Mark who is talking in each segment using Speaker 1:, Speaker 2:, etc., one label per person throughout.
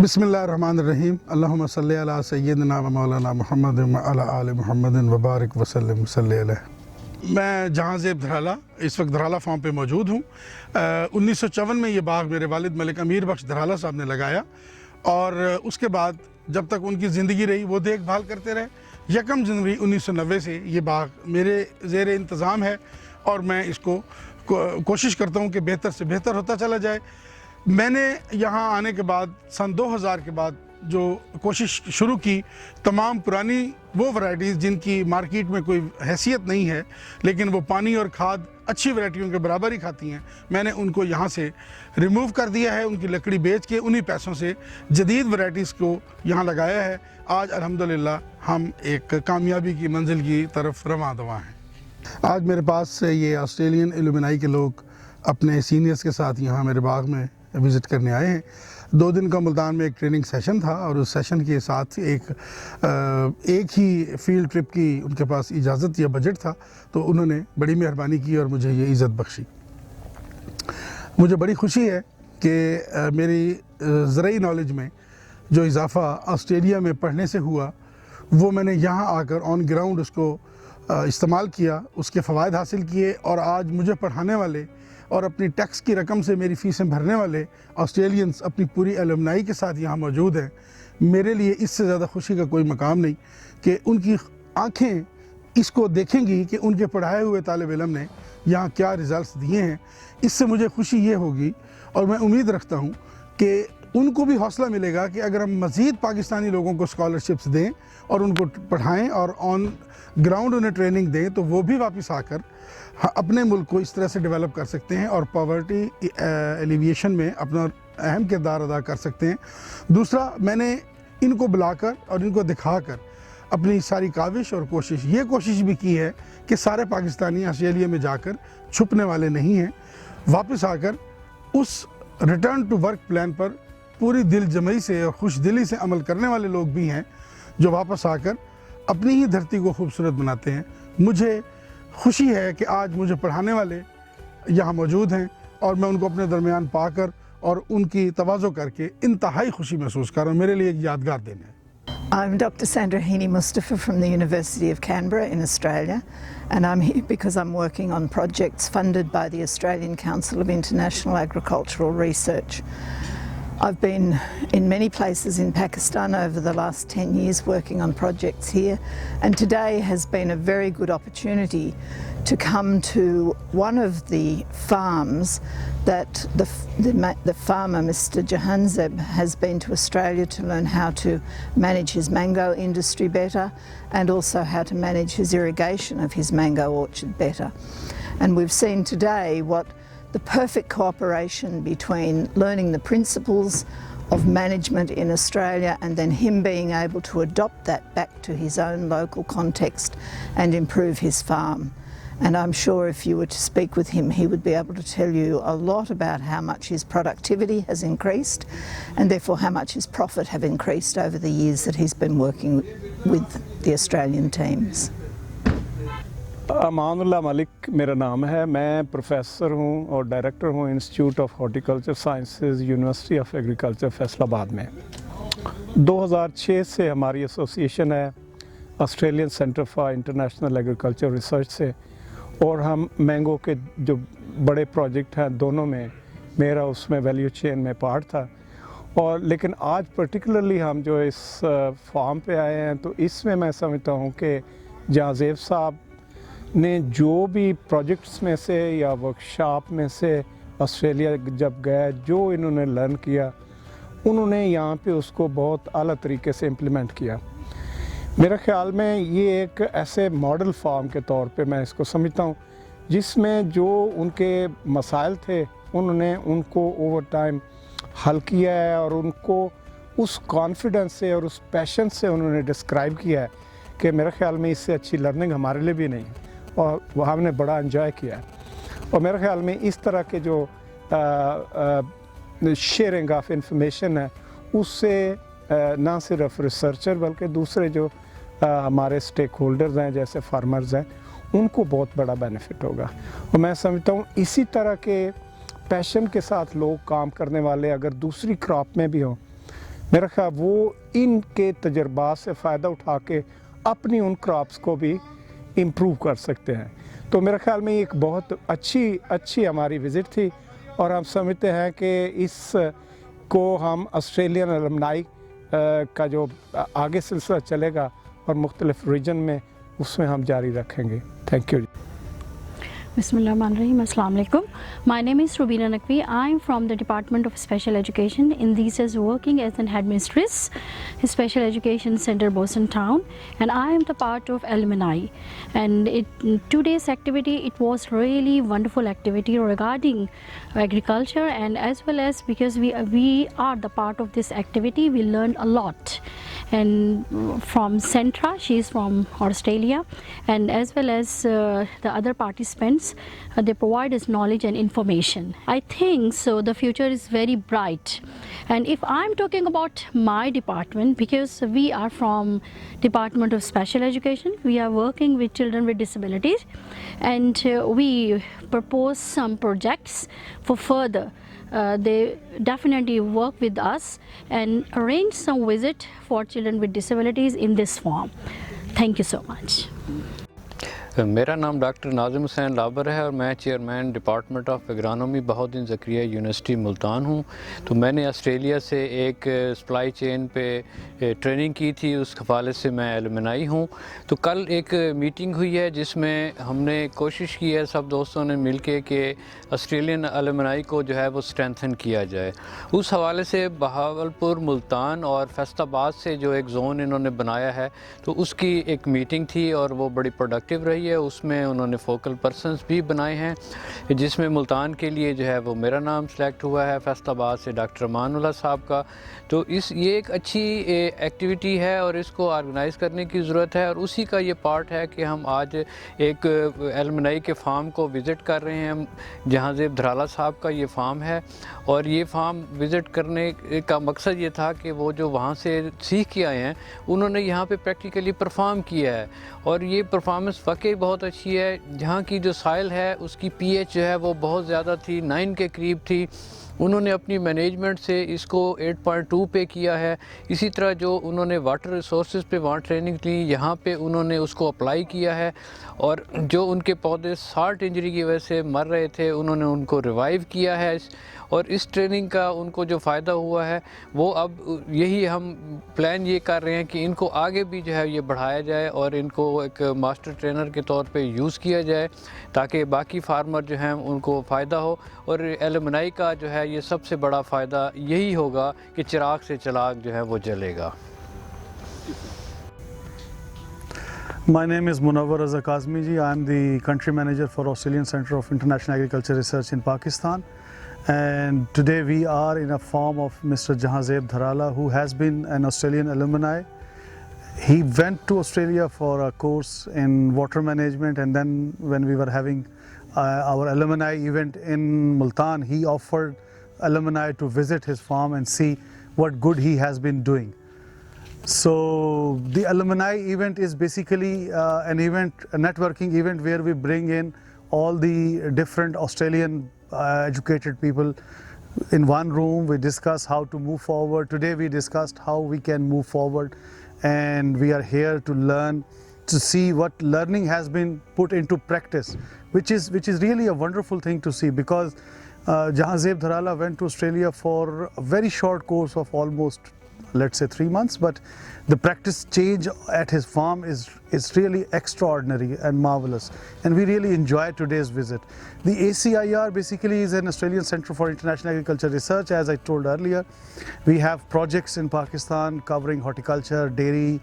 Speaker 1: बिस्मिल्लाहिर्रहमानिर्रहीम अल्लाहुम्मा सल्ली अला सय्यिदना व मौलाना मुहम्मद व अला आलि मुहम्मद व बारिक वसल्लम सल्ली अलैहि। मैं जहांज़ेब धराला इस वक्त धराला फार्म पे मौजूद हूँ। 1954 में ये बाग मेरे वालिद मलिक अमीर बख्श धराला साहब ने लगाया और उसके बाद जब तक उनकी ज़िंदगी रही वो देखभाल करते रहे। 1 जनवरी 1990 से ये बाग मेरे ज़ेर इंतज़ाम है और मैं इसको कोशिश करता हूँ कि बेहतर से बेहतर होता चला जाए। मैंने यहाँ आने के बाद सन 2000 के बाद जो कोशिश शुरू की, तमाम पुरानी वो वैरायटीज़ जिनकी मार्केट में कोई हैसियत नहीं है लेकिन वो पानी और खाद अच्छी वैरायटियों के बराबर ही खाती हैं, मैंने उनको यहाँ से रिमूव कर दिया है। उनकी लकड़ी बेच के उन्हीं पैसों से जदीद वैरायटीज़ को यहाँ लगाया है। आज अल्हम्दुलिल्लाह हम एक कामयाबी की मंजिल की तरफ रवां दवा हैं। आज मेरे पास ये ऑस्ट्रेलियन एलुमनाई के लोग अपने सीनियर्स के साथ यहाँ मेरे बाग में विज़िट करने आए हैं। 2 दिन का मुल्तान में एक ट्रेनिंग सेशन था और उस सेशन के साथ एक ही फील्ड ट्रिप की उनके पास इजाज़त या बजट था, तो उन्होंने बड़ी मेहरबानी की और मुझे ये इज़्ज़त बख्शी। मुझे बड़ी खुशी है कि मेरी ज़राई नॉलेज में जो इजाफ़ा ऑस्ट्रेलिया में पढ़ने से हुआ वो मैंने यहाँ आकर ऑन ग्राउंड उसको इस्तेमाल किया, उसके फ़वाइद हासिल किए और आज मुझे पढ़ाने वाले और अपनी टैक्स की रकम से मेरी फ़ीसें भरने वाले ऑस्ट्रेलियंस अपनी पूरी एलुमनाई के साथ यहाँ मौजूद हैं। मेरे लिए इससे ज़्यादा खुशी का कोई मकाम नहीं कि उनकी आँखें इसको देखेंगी कि उनके पढ़ाए हुए तालिब इल्म ने यहाँ क्या रिज़ल्ट्स दिए हैं। इससे मुझे खुशी ये होगी और मैं उम्मीद रखता हूँ कि उनको भी हौसला मिलेगा कि अगर हम मज़ीद पाकिस्तानी लोगों को स्कॉलरशिप्स दें और उनको पढ़ाएँ और ऑन ग्राउंड उन्हें ट्रेनिंग दें तो वो भी वापस आकर अपने मुल्क को इस तरह से डेवलप कर सकते हैं और पॉवर्टी एलिविएशन में अपना अहम किरदार अदा कर सकते हैं। दूसरा, मैंने इनको बुलाकर और इनको दिखाकर अपनी सारी काविश और कोशिश भी की है कि सारे पाकिस्तानी ऑस्ट्रेलिया में जाकर छुपने वाले नहीं हैं। वापस आकर उस रिटर्न टू वर्क प्लान पर पूरी दिल जमई से और खुश दिली से अमल करने वाले लोग भी हैं जो वापस आकर अपनी ही धरती को खूबसूरत बनाते हैं। मुझे खुशी है कि आज मुझे पढ़ाने वाले यहाँ मौजूद हैं और मैं उनको अपने दरमियान पाकर और उनकी तवाज़ो करके इंतहाई खुशी महसूस कर रहा हूँ। मेरे लिए एक यादगार दिन है।
Speaker 2: I'm Dr. Sandra Heaney Mustafa from the University of Canberra in Australia, and I'm here because I'm working on projects funded by the Australian Council of International Agricultural Research. I've been in many places in Pakistan over the last 10 years working on projects here, and today has been a very good opportunity to come to one of the farms that the farmer, Mr. Jahanzeb, has been to Australia to learn how to manage his mango industry better and also how to manage his irrigation of his mango orchard better. And we've seen today what the perfect cooperation between learning the principles of management in Australia and then him being able to adopt that back to his own local context and improve his farm. And I'm sure if you were to speak with him, he would be able to tell you a lot about how much his productivity has increased and therefore how much his profit have increased over the years that he's been working with the Australian teams.
Speaker 3: Amanullah Malik मेरा नाम है। मैं professor हूँ और director हूँ institute of horticulture sciences university of agriculture Faisalabad में। 2006 से हमारी एसोसिएशन है Australian centre for international agriculture research से, और हम मैंगो के जो बड़े प्रोजेक्ट हैं दोनों में मेरा उसमें वैल्यू चेन में पार्ट था। और लेकिन आज पर्टिकुलरली हम जो इस फार्म पे आए हैं तो इसमें मैं समझता हूँ कि जहांज़ेब साहब ने जो भी प्रोजेक्ट्स में से या वर्कशॉप में से ऑस्ट्रेलिया जब गए जो इन्होंने लर्न किया उन्होंने यहाँ पे उसको बहुत आला तरीके से इम्प्लीमेंट किया। मेरे ख़्याल में ये एक ऐसे मॉडल फार्म के तौर पे मैं इसको समझता हूँ जिसमें जो उनके मसाइल थे उन्होंने उनको ओवर टाइम हल किया है और उनको उस कॉन्फिडेंस से और उस पैशन से उन्होंने डिस्क्राइब किया है कि मेरे ख़्याल में इससे अच्छी लर्निंग हमारे लिए भी नहीं, और वह हमने बड़ा एंजॉय किया है। और मेरे ख़्याल में इस तरह के जो शेयरिंग ऑफ इंफॉर्मेशन है उससे ना सिर्फ रिसर्चर बल्कि दूसरे जो हमारे स्टेक होल्डर्स हैं जैसे फार्मर्स हैं उनको बहुत बड़ा बेनिफिट होगा। और मैं समझता हूँ इसी तरह के पैशन के साथ लोग काम करने वाले अगर दूसरी क्रॉप में भी हों मेरा ख्याल वो इनके तजर्बात से फ़ायदा उठा के अपनी उन क्रॉप्स को भी इम्प्रूव कर सकते हैं। तो मेरे ख्याल में ये एक बहुत अच्छी हमारी विज़िट थी और हम समझते हैं कि इसको हम ऑस्ट्रेलियन अलमनाई का जो आगे सिलसिला चलेगा और मुख्तलिफ रीजन में उसमें हम जारी रखेंगे। Thank you.
Speaker 4: Bismillahirrahmanirrahim. Assalamu alaikum. My name is Rubina Naqvi. I am from the Department of Special Education. In these is working as an headmistress, Special Education Center, Boston Town, and I am the part of alumni. And today's activity, it was really wonderful activity regarding agriculture, and as well as because we are the part of this activity, we learned a lot. And from Centra, she is from Australia, and as well as the other participants, they provide us knowledge and information. I think so the future is very bright. And if I'm talking about my department, because we are from Department of Special Education, we are working with children with disabilities, and we propose some projects for further. They definitely work with us and arrange some visit for children with disabilities in this form. Thank you so much.
Speaker 5: मेरा नाम doctor Nazim Hussain लाबर है और मैं chairman department of agronomy Bahauddin Zakariya university Multan हूँ। तो मैंने Australia से एक सप्लाई चेन पे ट्रेनिंग की थी, उस हवाले से मैं एलुमनाई हूँ। तो कल एक मीटिंग हुई है जिसमें हमने कोशिश की है सब दोस्तों ने मिलके कि ऑस्ट्रेलियन एलुमनाई को जो है वो स्ट्रेंथन किया जाए। उस हवाले से बहावलपुर, मुल्तान और फैसलाबाद से जो एक ज़ोन इन्होंने बनाया है तो उसकी एक मीटिंग थी और वो बड़ी प्रोडक्टिव रही है। उसमें उन्होंने फोकल पर्सनस भी बनाए हैं जिसमें मुल्तान के लिए जो है वो मेरा नाम सेलेक्ट हुआ है, फैसलाबाद से डॉक्टर अमानुल्लाह साहब का। तो ये एक अच्छी एक्टिविटी है और इसको ऑर्गेनाइज़ करने की ज़रूरत है और उसी का ये पार्ट है कि हम आज एक एलुमनाई के फार्म को विज़िट कर रहे हैं। जहांज़ेब धराला साहब का ये फार्म है और ये फार्म विज़िट करने का मकसद ये था कि वो जो वहाँ से सीख के आए हैं उन्होंने यहाँ पे प्रैक्टिकली परफॉर्म किया है और ये परफॉर्मेंस वाकई बहुत अच्छी है। जहाँ की जो साइल है उसकी पीएच जो है वो बहुत ज़्यादा थी, 9 के करीब थी। उन्होंने अपनी मैनेजमेंट से इसको 8.2 पे किया है। इसी तरह जो उन्होंने वाटर रिसोर्सेज पे वहाँ ट्रेनिंग ली, यहाँ पे उन्होंने उसको अप्लाई किया है और जो उनके पौधे साल्ट इंजरी की वजह से मर रहे थे उन्होंने उनको रिवाइव किया है और इस ट्रेनिंग का उनको जो फ़ायदा हुआ है वो अब यही हम प्लान ये कर रहे हैं कि इनको आगे भी जो है ये बढ़ाया जाए और इनको एक मास्टर ट्रेनर के तौर पे यूज़ किया जाए ताकि बाकी फार्मर जो हैं उनको फ़ायदा हो। और एलुमनाई का जो है ये सबसे बड़ा फ़ायदा यही होगा कि चिराग से चिराग जो है वो जलेगा।
Speaker 6: My name is Munawwar Raza Kazmi ji. I am the country manager for Australian Centre of International Agriculture Research in Pakistan. And today we are in a farm of Mr. Jahanzeb Dharala, who has been an Australian alumni. He went to Australia for a course in water management, and then when we were having our alumni event in Multan, he offered alumni to visit his farm and see what good he has been doing. So the alumni event is basically a networking event where we bring in all the different Australian educated people in one room. We discuss how to move forward. Today we discussed how we can move forward, and we are here to learn, to see what learning has been put into practice, which is really a wonderful thing to see, because Jahanzeb Dharala went to Australia for a very short course of almost, let's say, 3 months, but the practice change at his farm is really extraordinary and marvelous, and we really enjoy today's visit. The ACIR basically is an Australian Centre for International Agriculture Research. As I told earlier, we have projects in Pakistan covering horticulture, dairy,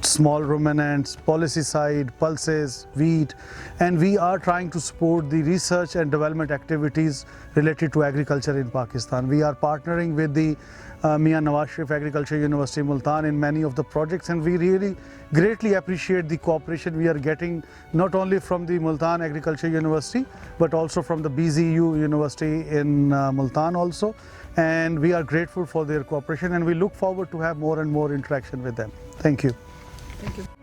Speaker 6: small ruminants, policy side, pulses, wheat, and we are trying to support the research and development activities related to agriculture in Pakistan. We are partnering with the Mian Nawaz Sharif Agriculture University Multan in many of the projects, and we really greatly appreciate the cooperation we are getting not only from the Multan Agriculture University but also from the BZU University in Multan also, and we are grateful for their cooperation and we look forward to have more and more interaction with them. Thank you.
Speaker 2: Thank you.